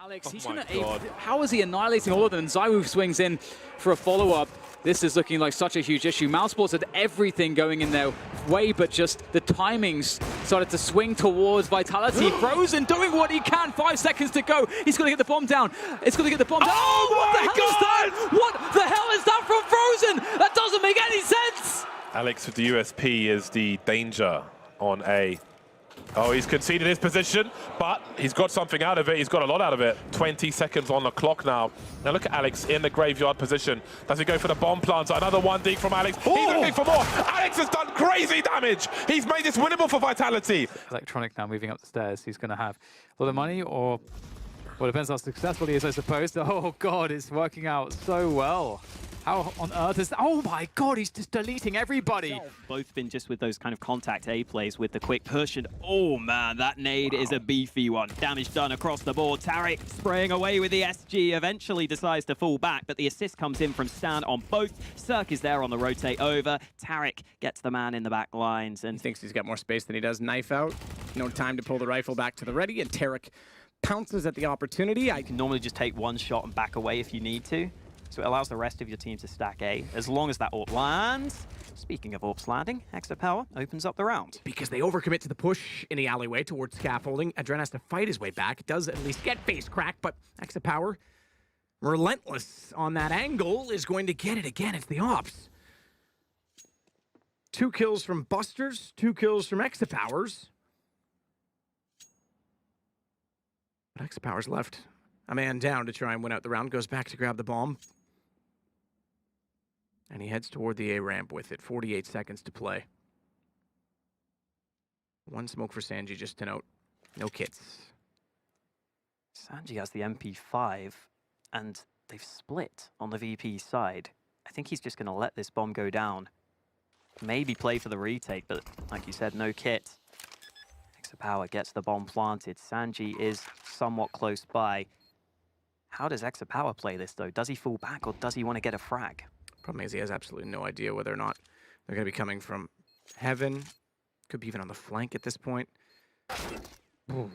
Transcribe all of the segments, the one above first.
Alex, he's God. how is he annihilating all of them? And ZywOo swings in for a follow-up. This is looking like such a huge issue. Mousesports had everything going in their way, but just the timings started to swing towards Vitality. Frozen doing what he can. 5 seconds to go. He's going to get the bomb down. It's going to get the bomb down. Oh what the my hell is that? What the hell is that from Frozen? That doesn't make any sense. Alex with the USP is the danger on A. Oh, he's conceded his position, but he's got something out of it. He's got a lot out of it. 20 seconds on the clock now. Now look at Alex in the graveyard position. Does he go for the bomb planter? Another one dig from Alex. Oh. He's looking for more. Alex has done crazy damage. He's made this winnable for Vitality. Electronic now moving up the stairs. He's going to have a lot of money, or well, depends how successful he is, I suppose. Oh God, it's working out so well. How on earth is that? Oh my God, he's just deleting everybody. Both been just with those kind of contact A plays with the quick push, and oh man, that nade is a beefy one. Damage done across the board. Tariq spraying away with the SG, eventually decides to fall back, but the assist comes in from Stan on both. Cirque is there on the rotate over. Tariq gets the man in the back lines, and he thinks he's got more space than he does. Knife out, no time to pull the rifle back to the ready, and Tariq pounces at the opportunity. You can normally just take one shot and back away if you need to. So it allows the rest of your team to stack A, as long as that AWP lands. Speaking of AWPs landing, Extra Power opens up the round. Because they overcommit to the push in the alleyway towards scaffolding. Adren has to fight his way back. Does at least get face cracked, but Extra Power, relentless on that angle, is going to get it again. It's the Ops. 2 kills from Busters, 2 kills from Extra Powers. But Extra Powers left a man down to try and win out the round. Goes back to grab the bomb. And he heads toward the A ramp with it. 48 seconds to play. One smoke for Sanji, just to note. No kits. Sanji has the MP5, and they've split on the VP side. I think he's just going to let this bomb go down. Maybe play for the retake, but like you said, no kit. Extra Power gets the bomb planted. Sanji is somewhat close by. How does Extra Power play this, though? Does he fall back, or does he want to get a frag? Problem is he has absolutely no idea whether or not they're going to be coming from heaven. Could be even on the flank at this point. Ooh.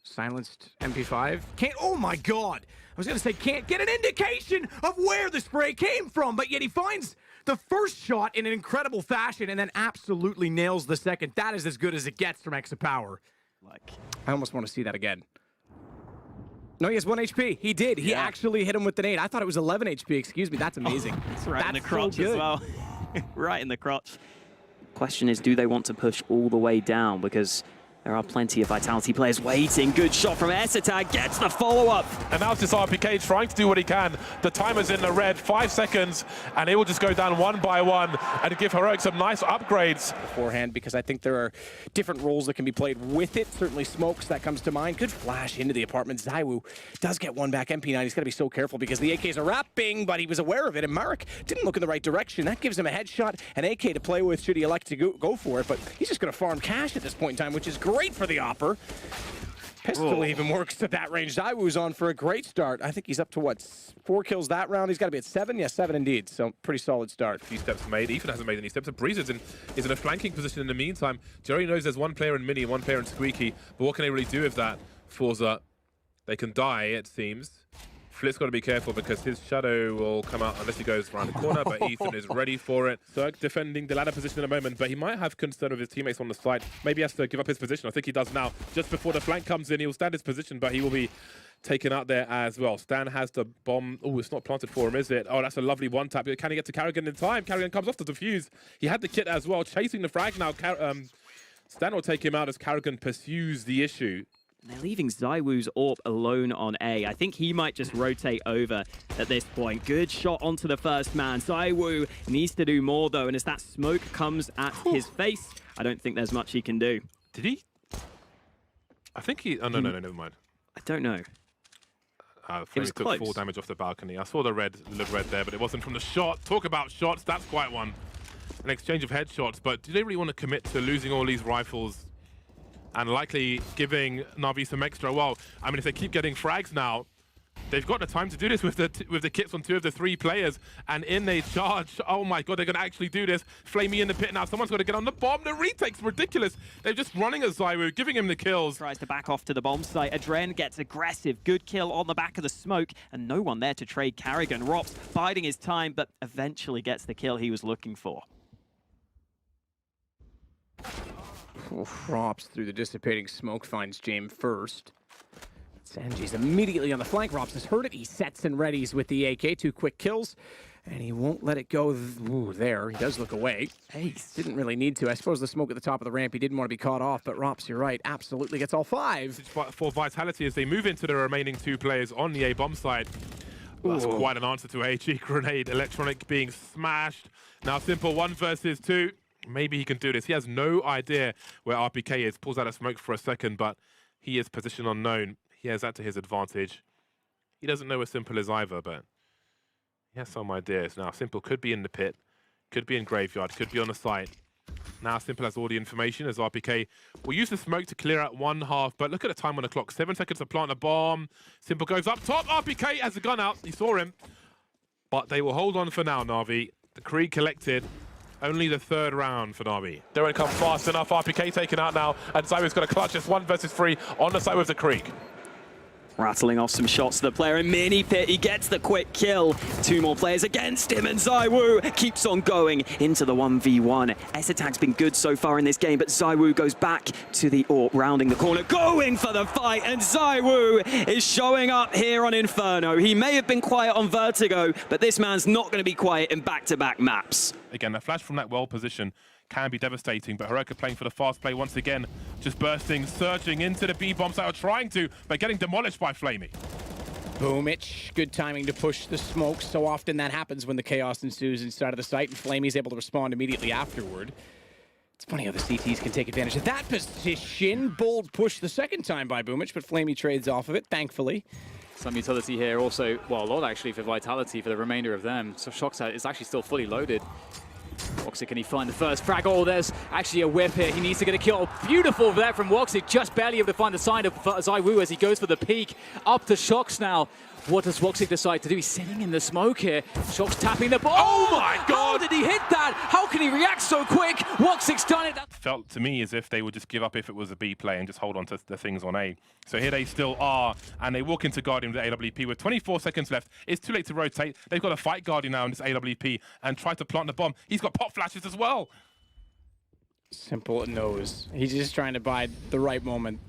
Silenced MP5. Can't, oh my God! I was going to say can't get an indication of where the spray came from, but yet he finds the first shot in an incredible fashion and then absolutely nails the second. That is as good as it gets from Extra Power. Like, I almost want to see that again. No, he has 1 HP. He did. He actually hit him with the nade. I thought it was 11 HP. Excuse me. That's amazing. It's right in the crotch as well. Right in the crotch. Question is, do they want to push all the way down? Because there are plenty of Vitality players waiting. Good shot from Epicener. Gets the follow-up. And now it's this RPK trying to do what he can. The timer's in the red. 5 seconds, and it will just go down one by one and give Heroic some nice upgrades. Beforehand, because I think there are different roles that can be played with it. Certainly Smokes, that comes to mind. Good flash into the apartment. ZywOo does get one back. MP9, he's got to be so careful because the AKs are wrapping, but he was aware of it, and Marek didn't look in the right direction. That gives him a headshot, an AK to play with should he elect to go for it, but he's just going to farm cash at this point in time, which is great for the Opper. Pistol even works at that range. ZywOo's on for a great start. I think he's up to, what, 4 kills that round? He's got to be at 7? Yeah, 7 indeed. So pretty solid start. A few steps made. Ethan hasn't made any steps. And Breeze is in a flanking position in the meantime. Jerry knows there's one player in Mini, one player in Squeaky. But what can they really do with that? Forza, they can die, it seems. Flit's got to be careful because his shadow will come out unless he goes around the corner, but Ethan is ready for it. Cirque defending the ladder position in a moment, but he might have concern with his teammates on the side. Maybe he has to give up his position. I think he does now. Just before the flank comes in, he'll stand his position, but he will be taken out there as well. Stan has the bomb. Oh, it's not planted for him, is it? Oh, that's a lovely one-tap. Can he get to Carrigan in time? Carrigan comes off the defuse. He had the kit as well, chasing the frag now. Stan will take him out as Carrigan pursues the issue. They're leaving ZywOo's AWP alone on A. I think he might just rotate over at this point. Good shot onto the first man. ZywOo needs to do more, though, and as that smoke comes at his face, I don't think there's much he can do. Did he? I think he... Oh, no, never mind. I don't know. It was took 4 damage off the balcony. I saw the red there, but it wasn't from the shot. Talk about shots, that's quite one. An exchange of headshots, but do they really want to commit to losing all these rifles and likely giving Na'Vi some extra? Well, I mean, if they keep getting frags now, They've got the time to do this with the kits on 2 of the 3 players, and in they charge. Oh my god, they're going to actually do this. Flamey in the pit now. Someone's got to get on the bomb. The retake's ridiculous. They're just running at ZywOo, giving him the kills. Tries to back off to the bomb site. Adren gets aggressive. Good kill on the back of the smoke, and no one there to trade Carrigan. Rops biding his time, but eventually gets the kill he was looking for. Rops through the dissipating smoke finds James first. Sanji's immediately on the flank. Rops has heard it. He sets and readies with the AK. 2 quick kills, and he won't let it go. Ooh, there. He does look away. Ace didn't really need to. I suppose the smoke at the top of the ramp, he didn't want to be caught off, but Rops, you're right, absolutely gets all 5. For Vitality as they move into the remaining 2 players on the A-bomb side. Well, that's quite an answer to a HE grenade. Electronic being smashed. Now Simple 1 versus 2. Maybe he can do this. He has no idea where RPK is. Pulls out a smoke for a second, but he is position unknown. He has that to his advantage. He doesn't know where Simple is either, but he has some ideas. Now, Simple could be in the pit, could be in Graveyard, could be on the site. Now, Simple has all the information as RPK will use the smoke to clear out 1 half, but look at the time on the clock. 7 seconds to plant a bomb. Simple goes up top. RPK has the gun out. He saw him. But they will hold on for now, Na'Vi. The Krieg collected. Only the 3rd round for Na'Vi. They won't come fast enough. RPK taken out now, and ZywOo's got to clutch this 1 versus 3 on the side with the Krieg. Rattling off some shots to the player in mini pit. He gets the quick kill. 2 more players against him, and ZywOo keeps on going into the 1v1. S-Attack's been good so far in this game, but ZywOo goes back to the AWP, rounding the corner, going for the fight, and ZywOo is showing up here on Inferno. He may have been quiet on Vertigo, but this man's not going to be quiet in back-to-back maps. Again, a flash from that well position can be devastating, but Hiroka playing for the fast play once again, just bursting, surging into the B-bomb site, or trying to, but getting demolished by Flamey. Boomich, good timing to push the smoke. So often that happens when the chaos ensues inside of the site, and Flamey's able to respond immediately afterward. It's funny how the CTs can take advantage of that position. Bold push the second time by Boomich, but Flamey trades off of it, thankfully. Some utility here also, well, a lot actually for Vitality for the remainder of them. So Shockset is actually still fully loaded. Woxic, can he find the first frag? Oh, there's actually a whip here. He needs to get a kill. Beautiful there from Woxic, just barely able to find the side of ZywOo as he goes for the peek. Up to Shocks now. What does Woxic decide to do? He's sitting in the smoke here. Shocks tapping the ball. Oh my God! How did he hit that? How can he react so quick? Woxic's done it. Felt to me as if they would just give up if it was a B play and just hold on to the things on A. So here they still are, and they walk into Guardian with the AWP with 24 seconds left. It's too late to rotate. They've got to fight Guardian now in this AWP and try to plant the bomb. He's got pop flashes as well. Simple knows. He's just trying to bide the right moment.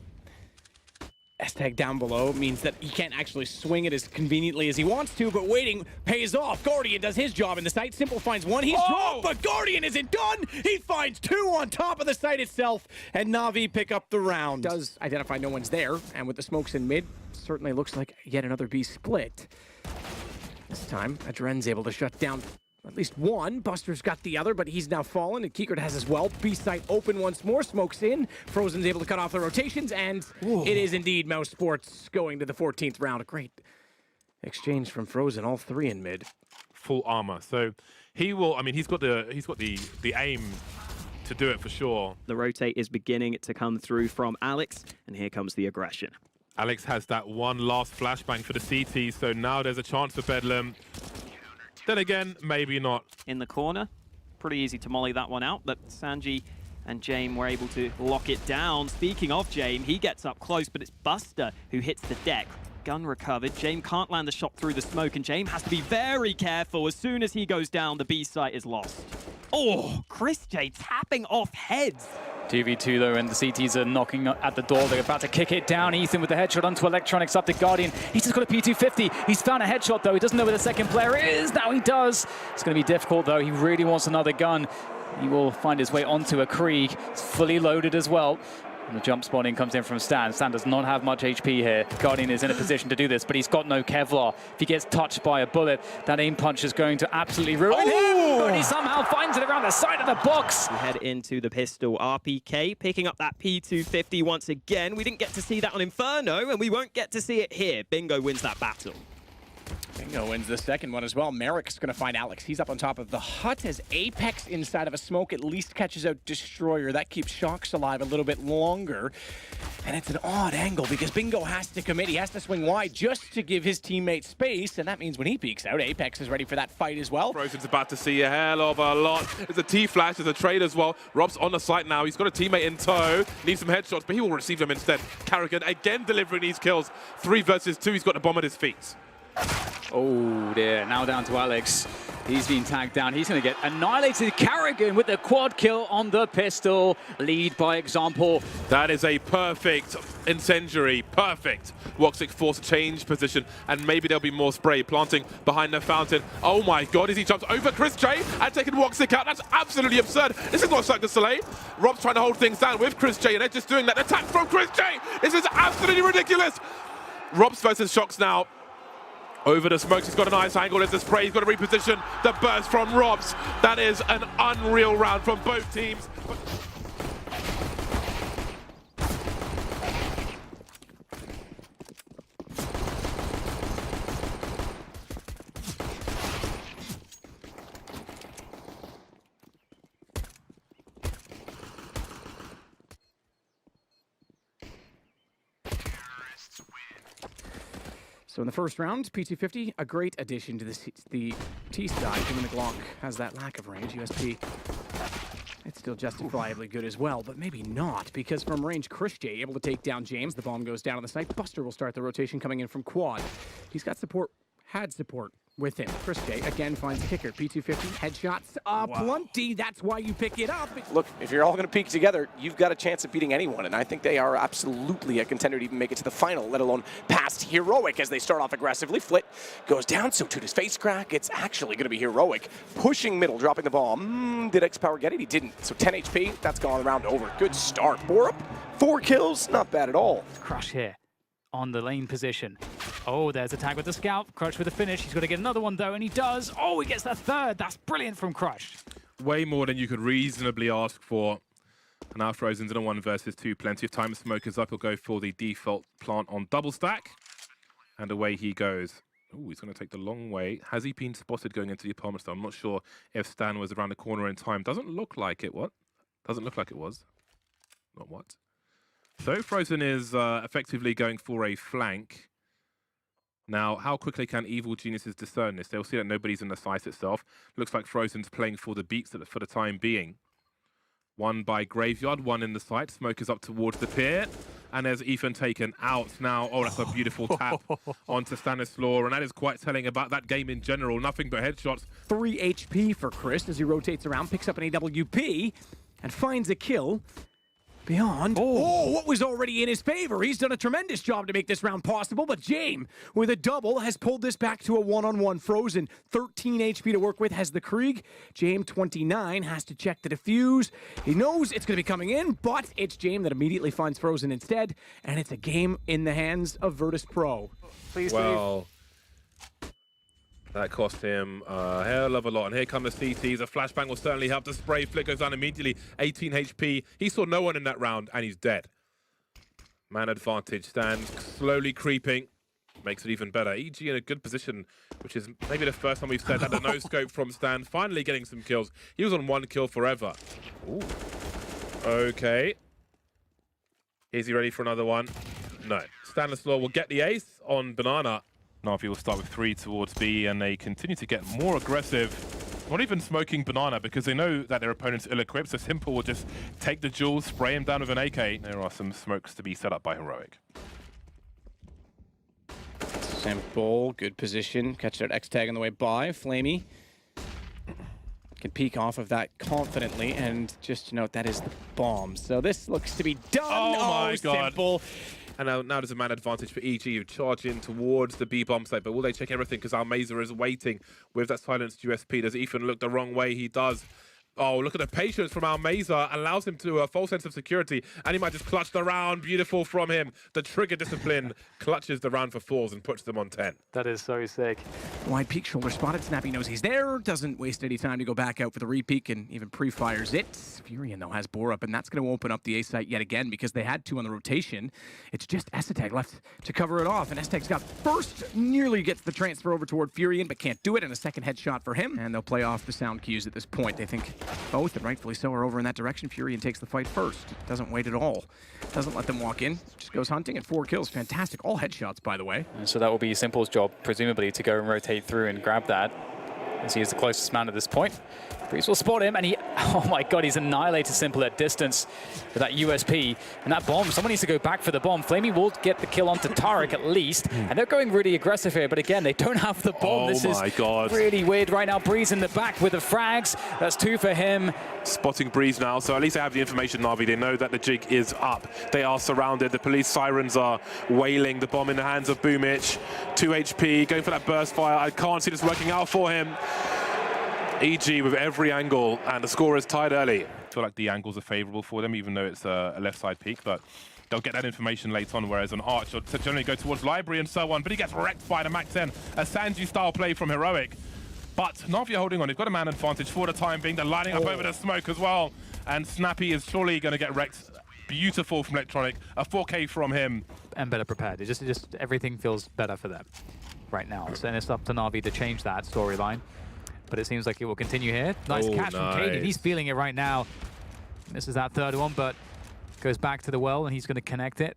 S-tag down below means that he can't actually swing it as conveniently as he wants to, but waiting pays off. Guardian does his job in the site. Simple finds 1. He's dropped, but Guardian isn't done. He finds 2 on top of the site itself, and Na'Vi pick up the round. Does identify no one's there, and with the smokes in mid, certainly looks like yet another B split. This time, Adren's able to shut down at least 1. Buster's got the other, but he's now fallen, and Kikert has as well. B site open once more, smokes in. Frozen's able to cut off the rotations, and it is indeed Mouse Sports going to the 14th round. A great exchange from Frozen, all 3 in mid. Full armor, so he will. I mean, he's got the aim to do it for sure. The rotate is beginning to come through from Alex, and here comes the aggression. Alex has that one last flashbang for the CT, so now there's a chance for Bedlam. Then again, maybe not. In the corner, pretty easy to molly that one out, but Sanji and Jame were able to lock it down. Speaking of Jame, he gets up close, but it's Buster who hits the deck. Gun recovered. Jame can't land the shot through the smoke, and Jame has to be very careful. As soon as he goes down, the B site is lost. Oh, Chris J tapping off heads. 2v2 though, and the CTs are knocking at the door. They're about to kick it down. Ethan with the headshot onto Electronics, up to Guardian. He's just got a P250. He's found a headshot though. He doesn't know where the second player is. Now he does. It's going to be difficult though. He really wants another gun. He will find his way onto a Krieg. It's fully loaded as well. And the jump spawning comes in from Stan. Stan does not have much HP here. Guardian is in a position to do this, but he's got no Kevlar. If he gets touched by a bullet, that aim punch is going to absolutely ruin him. But he somehow finds it around the side of the box. We head into the pistol. RPK picking up that P250 once again. We didn't get to see that on Inferno, and we won't get to see it here. Bingo wins that battle. Bingo wins the second one as well. Merrick's going to find Alex. He's up on top of the hut as Apex inside of a smoke at least catches out Destroyer. That keeps Shocks alive a little bit longer. And it's an odd angle because Bingo has to commit. He has to swing wide just to give his teammate space. And that means when he peeks out, Apex is ready for that fight as well. Frozen's about to see a hell of a lot. There's a T-flash, there's a trade as well. Rob's on the site now. He's got a teammate in tow. Needs some headshots, but he will receive them instead. Carrigan again delivering these kills. 3 versus 2. He's got the bomb at his feet. Oh dear, now down to Alex. He's been tagged down. He's going to get annihilated. Carrigan with the quad kill on the pistol. Lead by example. That is a perfect incendiary. Perfect. Woxic forced to change position, and maybe there'll be more spray planting behind the fountain. Oh my god, as he jumps over Chris J and taking Woxic out. That's absolutely absurd. This is not Cirque du Soleil. Rob's trying to hold things down with Chris J, and they're just doing that attack from Chris J. This is absolutely ridiculous. Rob's versus Shocks now. Over the smokes, he's got a nice angle. There's the spray, he's got to reposition. The burst from Robs. That is an unreal round from both teams. So in the first round, P250, a great addition to the T side, given the Glock has that lack of range. USP, it's still justifiably good as well, but maybe not, because from range, Chris J able to take down James. The bomb goes down on the site. Buster will start the rotation coming in from quad. He's got support, had support with him. Chris J again finds kicker. P250, headshots, plenty. That's why you pick it up. Look, if you're all going to peak together, you've got a chance of beating anyone, and I think they are absolutely a contender to even make it to the final, let alone past Heroic as they start off aggressively. Flit goes down, so to his face crack. It's actually going to be Heroic pushing middle, dropping the bomb. Did X-Power get it? He didn't. So 10 HP, that's gone around over. Good start. Borup, 4 kills, not bad at all. Crush here on the lane position. Oh, there's a tag with the scout. Crush with a finish. He's got to get another one, though, and he does. Oh, he gets the third. That's brilliant from Crush. Way more than you could reasonably ask for. And now Frozen's in a 1 versus 2. Plenty of time. Smokers up. He'll go for the default plant on double stack. And away he goes. Oh, he's going to take the long way. Has he been spotted going into the apartment store? I'm not sure if Stan was around the corner in time. Doesn't look like it. What? Doesn't look like it was. Not what? So Frozen is effectively going for a flank. Now, how quickly can evil geniuses discern this? They'll see that nobody's in the site itself. Looks like Frozen's playing for the beats for the time being. 1 by Graveyard, 1 in the site. Smokers up towards the pier. And there's Ethan taken out now. Oh, that's a beautiful tap onto Stanislaw. And that is quite telling about that game in general. Nothing but headshots. 3 HP for Chris as he rotates around, picks up an AWP, and finds a kill. Beyond. Oh, what was already in his favor. He's done a tremendous job to make this round possible, but Jame, with a double, has pulled this back to a 1-on-1. Frozen, 13 HP to work with, has the Krieg. Jame, 29, has to check the defuse. He knows it's going to be coming in, but it's Jame that immediately finds Frozen instead, and it's a game in the hands of Virtus Pro. Please, well, that cost him a hell of a lot. And here come the CTs. A flashbang will certainly help. The spray flick goes down immediately. 18 HP. He saw no one in that round, and he's dead. Man advantage. Stands slowly creeping. Makes it even better. EG in a good position, which is maybe the first time we've said that. The no-scope from Stan. Finally getting some kills. He was on 1 kill forever. Ooh. Okay. Is he ready for another one? No. Stanislaw will get the ace on Banana. Navi will start with 3 towards B, and they continue to get more aggressive. Not even smoking Banana, because they know that their opponent's ill-equipped, so Simple will just take the jewels, spray him down with an AK. There are some smokes to be set up by Heroic. Simple, good position. Catch that X-tag on the way by. Flamey can peek off of that confidently, and just to note, that is the bomb. So this looks to be done. Oh my God. Simple. And now there's a man advantage for EG, who charge in towards the B bomb site. But will they check everything? Because Almeza is waiting with that silenced USP. Does Ethan look the wrong way? He does. Oh, look at the patience from Almeza. Allows him to a false sense of security. And he might just clutch the round. Beautiful from him. The trigger discipline clutches the round for 4s and puts them on 10. That is so sick. Wide peek, shoulder spotted. Snappy knows he's there. Doesn't waste any time to go back out for the re-peek and even pre-fires it. Furion, though, has Bore up, and that's going to open up the A site yet again because they had two on the rotation. It's just Essetag left to cover it off, and Essetag's got first, nearly gets the transfer over toward Furion, but can't do it, and a second headshot for him. And they'll play off the sound cues at this point. They think both, and rightfully so, are over in that direction. Furion takes the fight first. Doesn't wait at all. Doesn't let them walk in. Just goes hunting, and 4 kills. Fantastic. All headshots, by the way. And so that will be Simple's job, presumably, to go and rotate through and grab that, as he is the closest man at this point. Breeze will spot him, and he, oh my god, he's annihilated Simple at distance with that USP. And that bomb, someone needs to go back for the bomb. Flamey will get the kill onto Tarek at least, and they're going really aggressive here, but again, they don't have the bomb. This is really weird right now. Breeze in the back with the frags. That's 2 for him. Spotting Breeze now, so at least they have the information, Na'Vi. They know that the jig is up. They are surrounded. The police sirens are wailing. The bomb in the hands of Boomich. 2 HP, going for that burst fire. I can't see this working out for him. EG with every angle, and the score is tied early. I feel like the angles are favorable for them, even though it's a left side peak, but they'll get that information late on, whereas on Arch, they'll generally go towards Library and so on, but he gets wrecked by the Mac 10. A Sanji-style play from Heroic. But Na'Vi are holding on. They've got a man advantage for the time being. They're lining up over the smoke as well, and Snappy is surely going to get wrecked. Beautiful from Electronic. A 4K from him. And better prepared. It just everything feels better for them right now. So then it's up to Na'Vi to change that storyline. But it seems like it will continue here. Nice catch from Katie. He's feeling it right now. This is that third one, but goes back to the well, and he's going to connect it.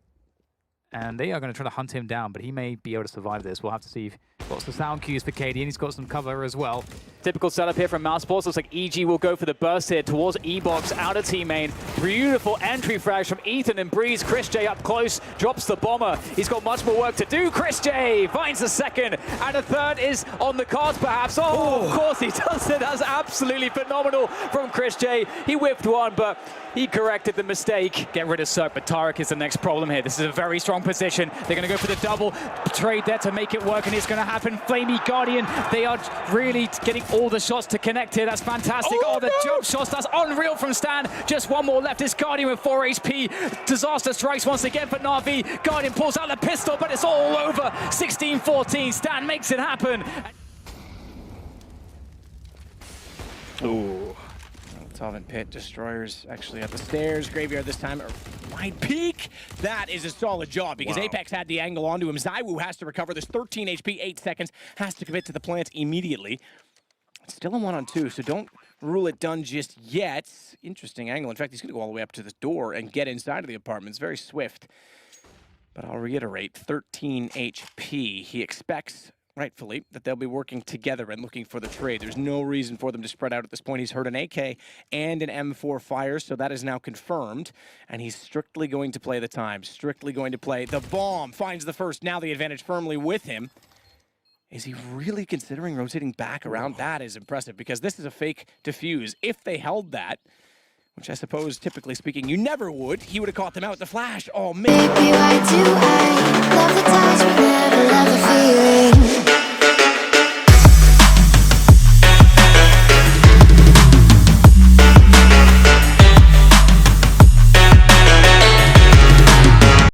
And they are going to try to hunt him down, but he may be able to survive this. We'll have to see. Lots of sound cues for Katie, and he's got some cover as well. Typical setup here from Mousesports. Looks like EG will go for the burst here towards E-Box, out of team main. Beautiful entry frags from Ethan and Breeze. Chris J up close, drops the bomber. He's got much more work to do. Chris J finds a second, and a third is on the cards perhaps. Oh, of course he does it. That's absolutely phenomenal from Chris J. He whiffed one, but he corrected the mistake. Get rid of Cirque, but Tarek is the next problem here. This is a very strong position. They're going to go for the double trade there to make it work, and it's going to happen. Flamey Guardian, they are really getting all the shots to connect here. That's fantastic. Oh, the jump shots, that's unreal from Stan. Just one more left. It's Guardian with 4 HP. Disaster strikes once again for Na'Vi. Guardian pulls out the pistol, but it's all over. 16-14. Stan makes it happen. Ooh. Solvent Pit, Destroyers actually at the stairs. Graveyard this time. Wide peek. That is a solid job because Apex had the angle onto him. ZywOo has to recover this 13 HP, 8 seconds. Has to commit to the plant immediately. It's still a 1-on-2, so don't rule it done just yet. Interesting angle. In fact, he's going to go all the way up to the door and get inside of the apartment. It's very swift. But I'll reiterate, 13 HP. He expects, rightfully, that they'll be working together and looking for the trade. There's no reason for them to spread out at this point. He's heard an AK and an M4 fire, so that is now confirmed. And he's strictly going to play the time, strictly going to play the bomb. Finds the first, now the advantage firmly with him. Is he really considering rotating back around? That is impressive because this is a fake defuse. If they held that, which I suppose, typically speaking, you never would, he would have caught them out the flash. Oh, man.